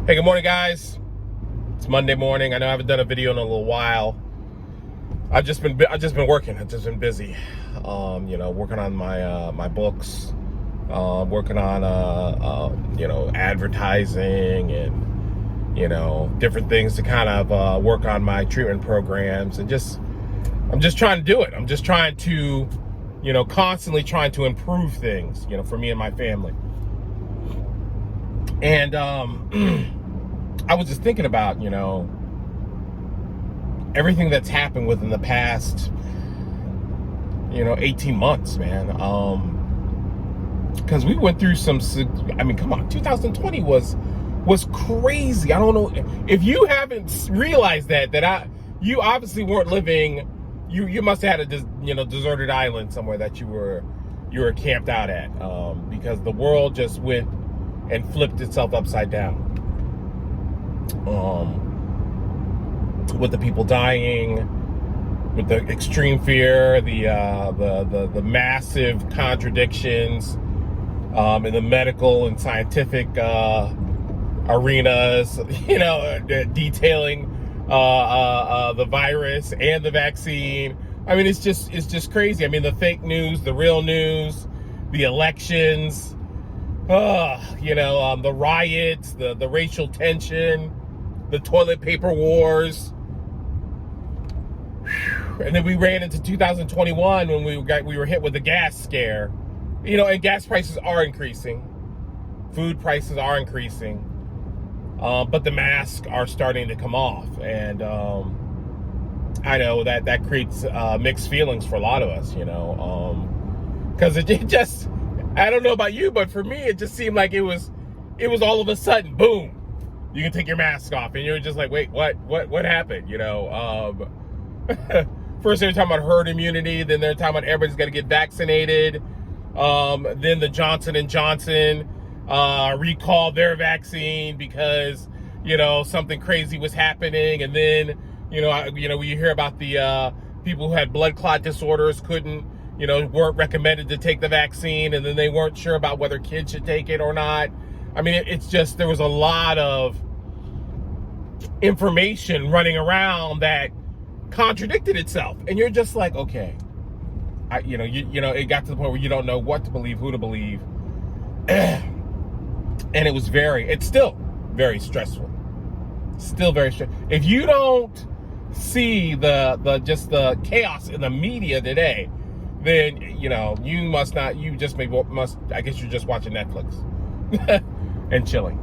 Hey, good morning, guys. It's Monday morning. I know I haven't done a video in a little while. I've just been working. I've just been busy. Working on my books, working on advertising and different things to kind of work on my treatment programs, and I'm just trying to do it. I'm just trying to constantly trying to improve things for me and my family. And I was just thinking about, everything that's happened within the past, 18 months, man. Because we went through come on, 2020 was crazy. I don't know if you haven't realized that you obviously weren't living. You must have had a deserted island somewhere that you were camped out at, because the world just went and flipped itself upside down. With the people dying, with the extreme fear, the massive contradictions in the medical and scientific arenas, detailing the virus and the vaccine. I mean, it's just crazy. I mean, the fake news, the real news, the elections, the riots, the racial tension, the toilet paper wars. And then we ran into 2021 when we were hit with the gas scare. And gas prices are increasing. Food prices are increasing. But the masks are starting to come off. And I know that creates mixed feelings for a lot of us, because it just, I don't know about you, but for me, it just seemed like it was all of a sudden, boom, you can take your mask off, and you're just like, wait, what happened? First they're talking about herd immunity, then they're talking about everybody's got to get vaccinated. Then the Johnson & Johnson recalled their vaccine because something crazy was happening, and then we hear about the people who had blood clot disorders weren't recommended to take the vaccine, and then they weren't sure about whether kids should take it or not. I mean, it's just, there was a lot of information running around that contradicted itself, and you're just like, okay, it got to the point where you don't know what to believe, who to believe, and it's still very stressful. Still very stressful. If you don't see the chaos in the media today, then you must not. You just must. I guess you're just watching Netflix and chilling.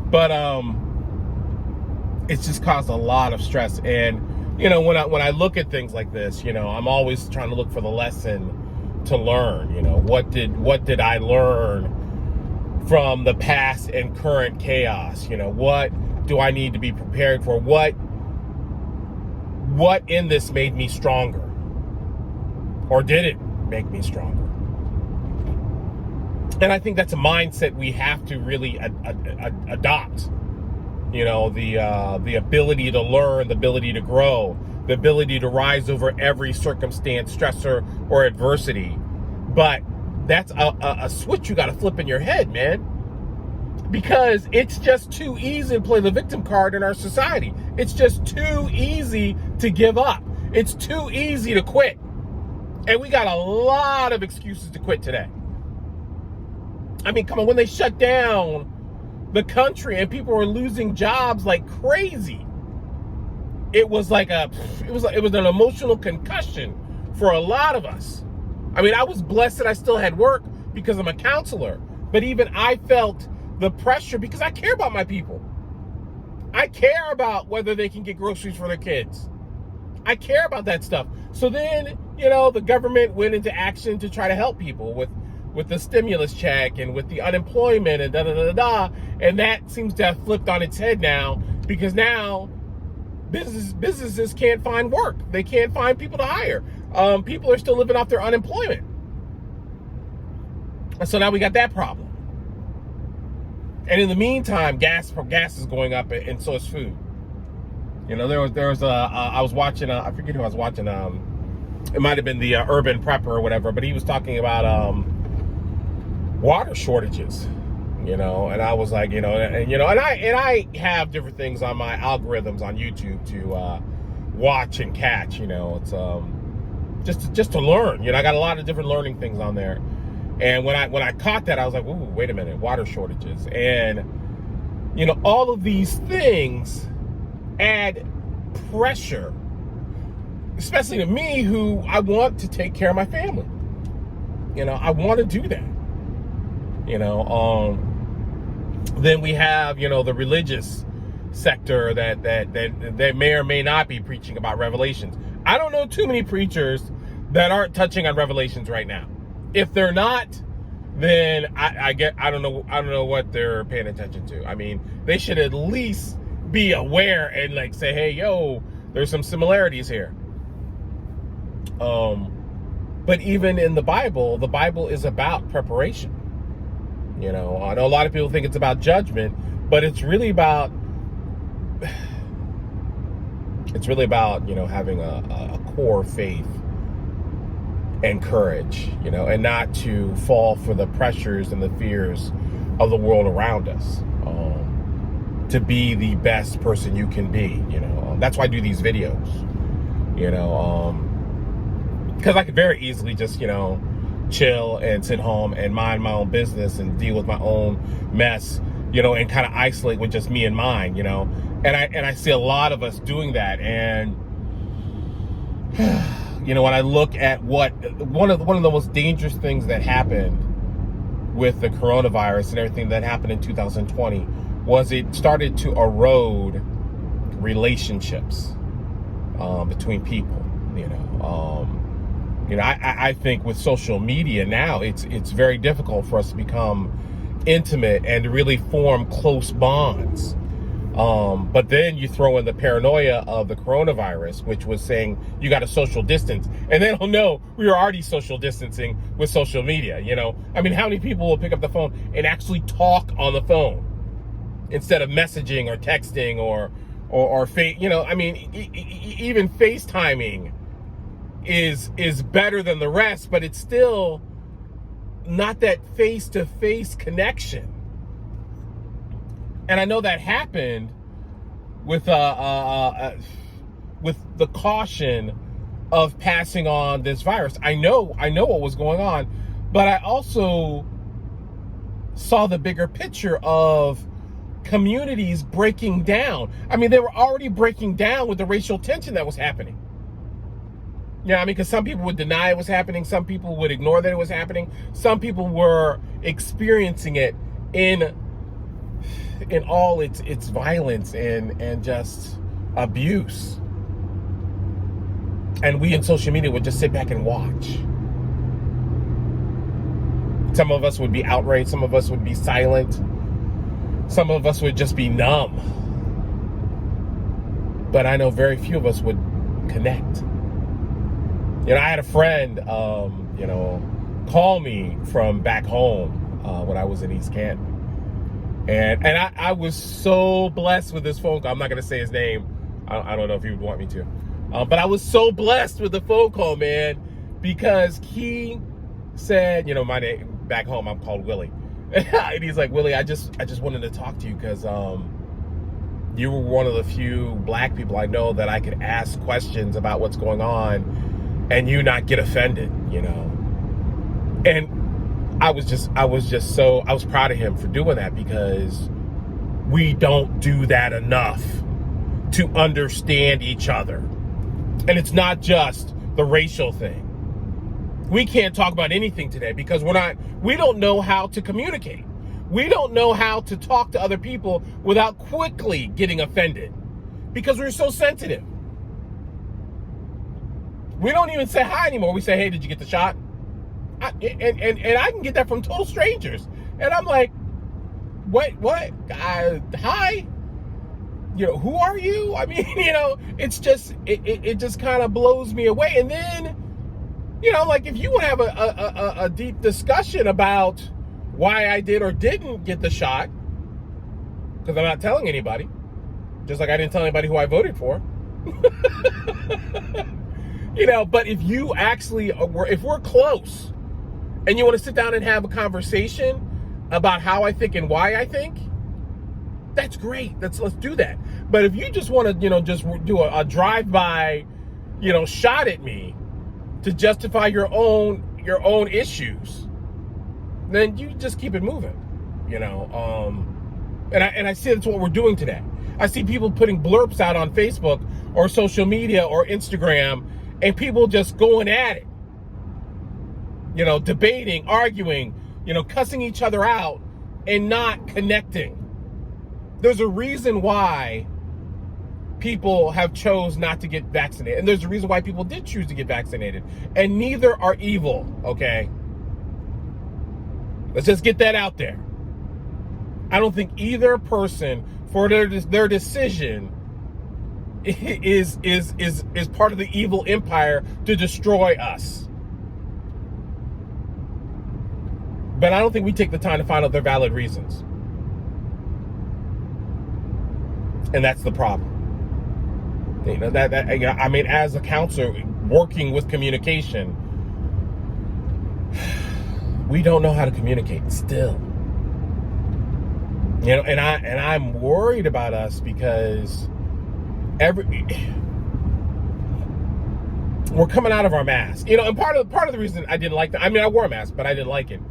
But it's just caused a lot of stress. And when I look at things like this, I'm always trying to look for the lesson to learn. What did I learn from the past and current chaos? What do I need to be prepared for? What in this made me stronger? Or did it make me stronger? And I think that's a mindset we have to really adopt. The ability to learn, the ability to grow, the ability to rise over every circumstance, stressor, or adversity. But that's a switch you got to flip in your head, man. Because it's just too easy to play the victim card in our society. It's just too easy to give up. It's too easy to quit. And we got a lot of excuses to quit today. I mean, come on, when they shut down the country and people were losing jobs like crazy, it was like an emotional concussion for a lot of us. I mean, I was blessed that I still had work because I'm a counselor, but even I felt the pressure because I care about my people. I care about whether they can get groceries for their kids. I care about that stuff. So then, the government went into action to try to help people with the stimulus check and with the unemployment and da-da-da-da-da. And that seems to have flipped on its head now, because now businesses can't find work. They can't find people to hire. People are still living off their unemployment. And so now we got that problem. And in the meantime, gas is going up, and so is food. There was I was watching, I forget who I was watching, it might have been the Urban Prepper or whatever, but he was talking about water shortages And I was like, and I have different things on my algorithms on YouTube to watch and catch. It's just to learn. I got a lot of different learning things on there. And when I caught that, I was like, ooh, wait a minute, water shortages. And all of these things add pressure, especially to me, who I want to take care of my family. I want to do that. Then we have, the religious sector that may or may not be preaching about Revelations. I don't know too many preachers that aren't touching on Revelations right now. If they're not, then I don't know what they're paying attention to. I mean, they should at least be aware and like say, hey, yo, there's some similarities here. But even in the Bible is about preparation. I know a lot of people think it's about judgment, but it's really about having a core faith and courage, and not to fall for the pressures and the fears of the world around us. To be the best person you can be, that's why I do these videos, because I could very easily just, chill and sit home and mind my own business and deal with my own mess, and kind of isolate with just me and mine, and I see a lot of us doing that. And when I look at one of the most dangerous things that happened with the coronavirus and everything that happened in 2020 was it started to erode relationships between people. I think with social media now, it's very difficult for us to become intimate and to really form close bonds. But then you throw in the paranoia of the coronavirus, which was saying you got to social distance. And then, no, we were already social distancing with social media, I mean, how many people will pick up the phone and actually talk on the phone instead of messaging or texting or I mean, even FaceTiming is better than the rest, but it's still not that face-to-face connection. And I know that happened with the caution of passing on this virus. I know what was going on, but I also saw the bigger picture of communities breaking down. I mean, they were already breaking down with the racial tension that was happening. Because some people would deny it was happening. Some people would ignore that it was happening. Some people were experiencing it in all its violence and just abuse. And we in social media would just sit back and watch. Some of us would be outraged. Some of us would be silent. Some of us would just be numb. But I know very few of us would connect. I had a friend, call me from back home when I was in East Canton. And I was so blessed with this phone call. I'm not going to say his name. I don't know if he would want me to. But I was so blessed with the phone call, man, because he said, my name back home, I'm called Willie. And he's like, Willie, I just wanted to talk to you because you were one of the few black people I know that I could ask questions about what's going on and you not get offended, And I was proud of him for doing that, because we don't do that enough to understand each other. And it's not just the racial thing. We can't talk about anything today because we don't know how to communicate. We don't know how to talk to other people without quickly getting offended because we're so sensitive. We don't even say hi anymore. We say, hey, did you get the shot? And I can get that from total strangers. And I'm like, what? Hi? Who are you? I mean, it's just, it just kind of blows me away. And then, like if you want to have a deep discussion about why I did or didn't get the shot, because I'm not telling anybody, just like I didn't tell anybody who I voted for. But if you actually if we're close and you want to sit down and have a conversation, about how I think and why I think, that's great. Let's do that. But if you just want to, just do a drive-by, shot at me to justify your own issues, then you just keep it moving, And I see that's what we're doing today. I see people putting blurbs out on Facebook or social media or Instagram, and people just going at it, debating, arguing, cussing each other out and not connecting. There's a reason why people have chose not to get vaccinated. And there's a reason why people did choose to get vaccinated. And neither are evil, okay? Let's just get that out there. I don't think either person, for their decision, is part of the evil empire to destroy us. But I don't think we take the time to find out their valid reasons. And that's the problem. As a counselor working with communication, we don't know how to communicate still. And I'm worried about us because we're coming out of our mask. And part of the reason I didn't like I wore a mask, but I didn't like it.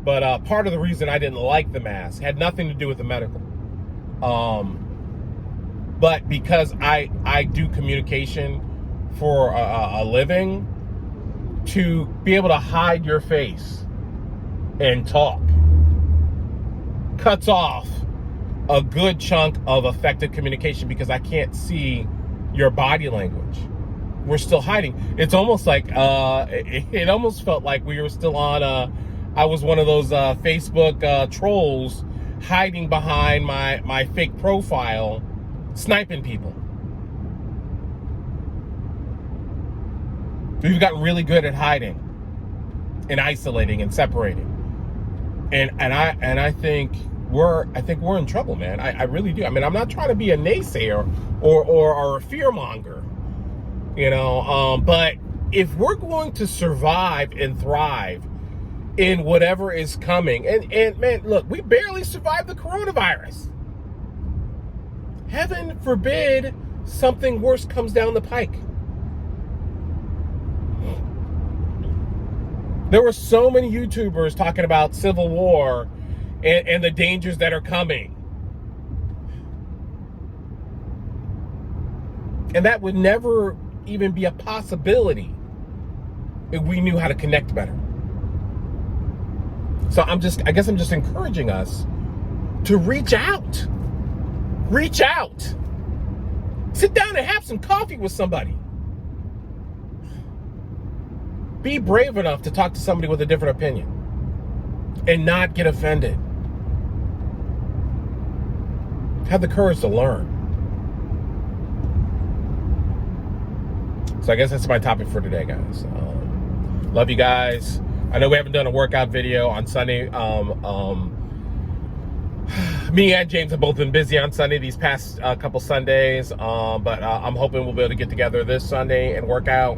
But part of the reason I didn't like the mask had nothing to do with the medical. But because I do communication for a living, to be able to hide your face and talk cuts off a good chunk of effective communication because I can't see your body language. We're still hiding. It's almost like, it almost felt like we were still on, I was one of those Facebook trolls hiding behind my fake profile, sniping people. We've gotten really good at hiding and isolating and separating. And I think we're in trouble, man. I really do. I'm not trying to be a naysayer or a fearmonger, but if we're going to survive and thrive in whatever is coming, and man, look, we barely survived the coronavirus. Heaven forbid something worse comes down the pike. There were so many YouTubers talking about civil war and the dangers that are coming. And that would never even be a possibility if we knew how to connect better. So I guess I'm just encouraging us to reach out. Reach out. Sit down and have some coffee with somebody. Be brave enough to talk to somebody with a different opinion and not get offended. Have the courage to learn. So I guess that's my topic for today, guys. Love you guys. I know we haven't done a workout video on Sunday. Me and James have both been busy on Sunday these past couple Sundays, but I'm hoping we'll be able to get together this Sunday and work out.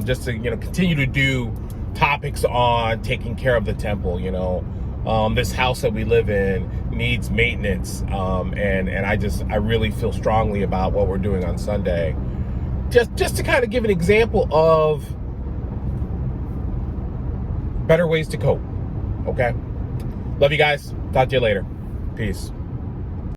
Just to continue to do topics on taking care of the temple. This house that we live in needs maintenance, and I really feel strongly about what we're doing on Sunday. Just to kind of give an example of better ways to cope. Okay, love you guys. Talk to you later. Peace.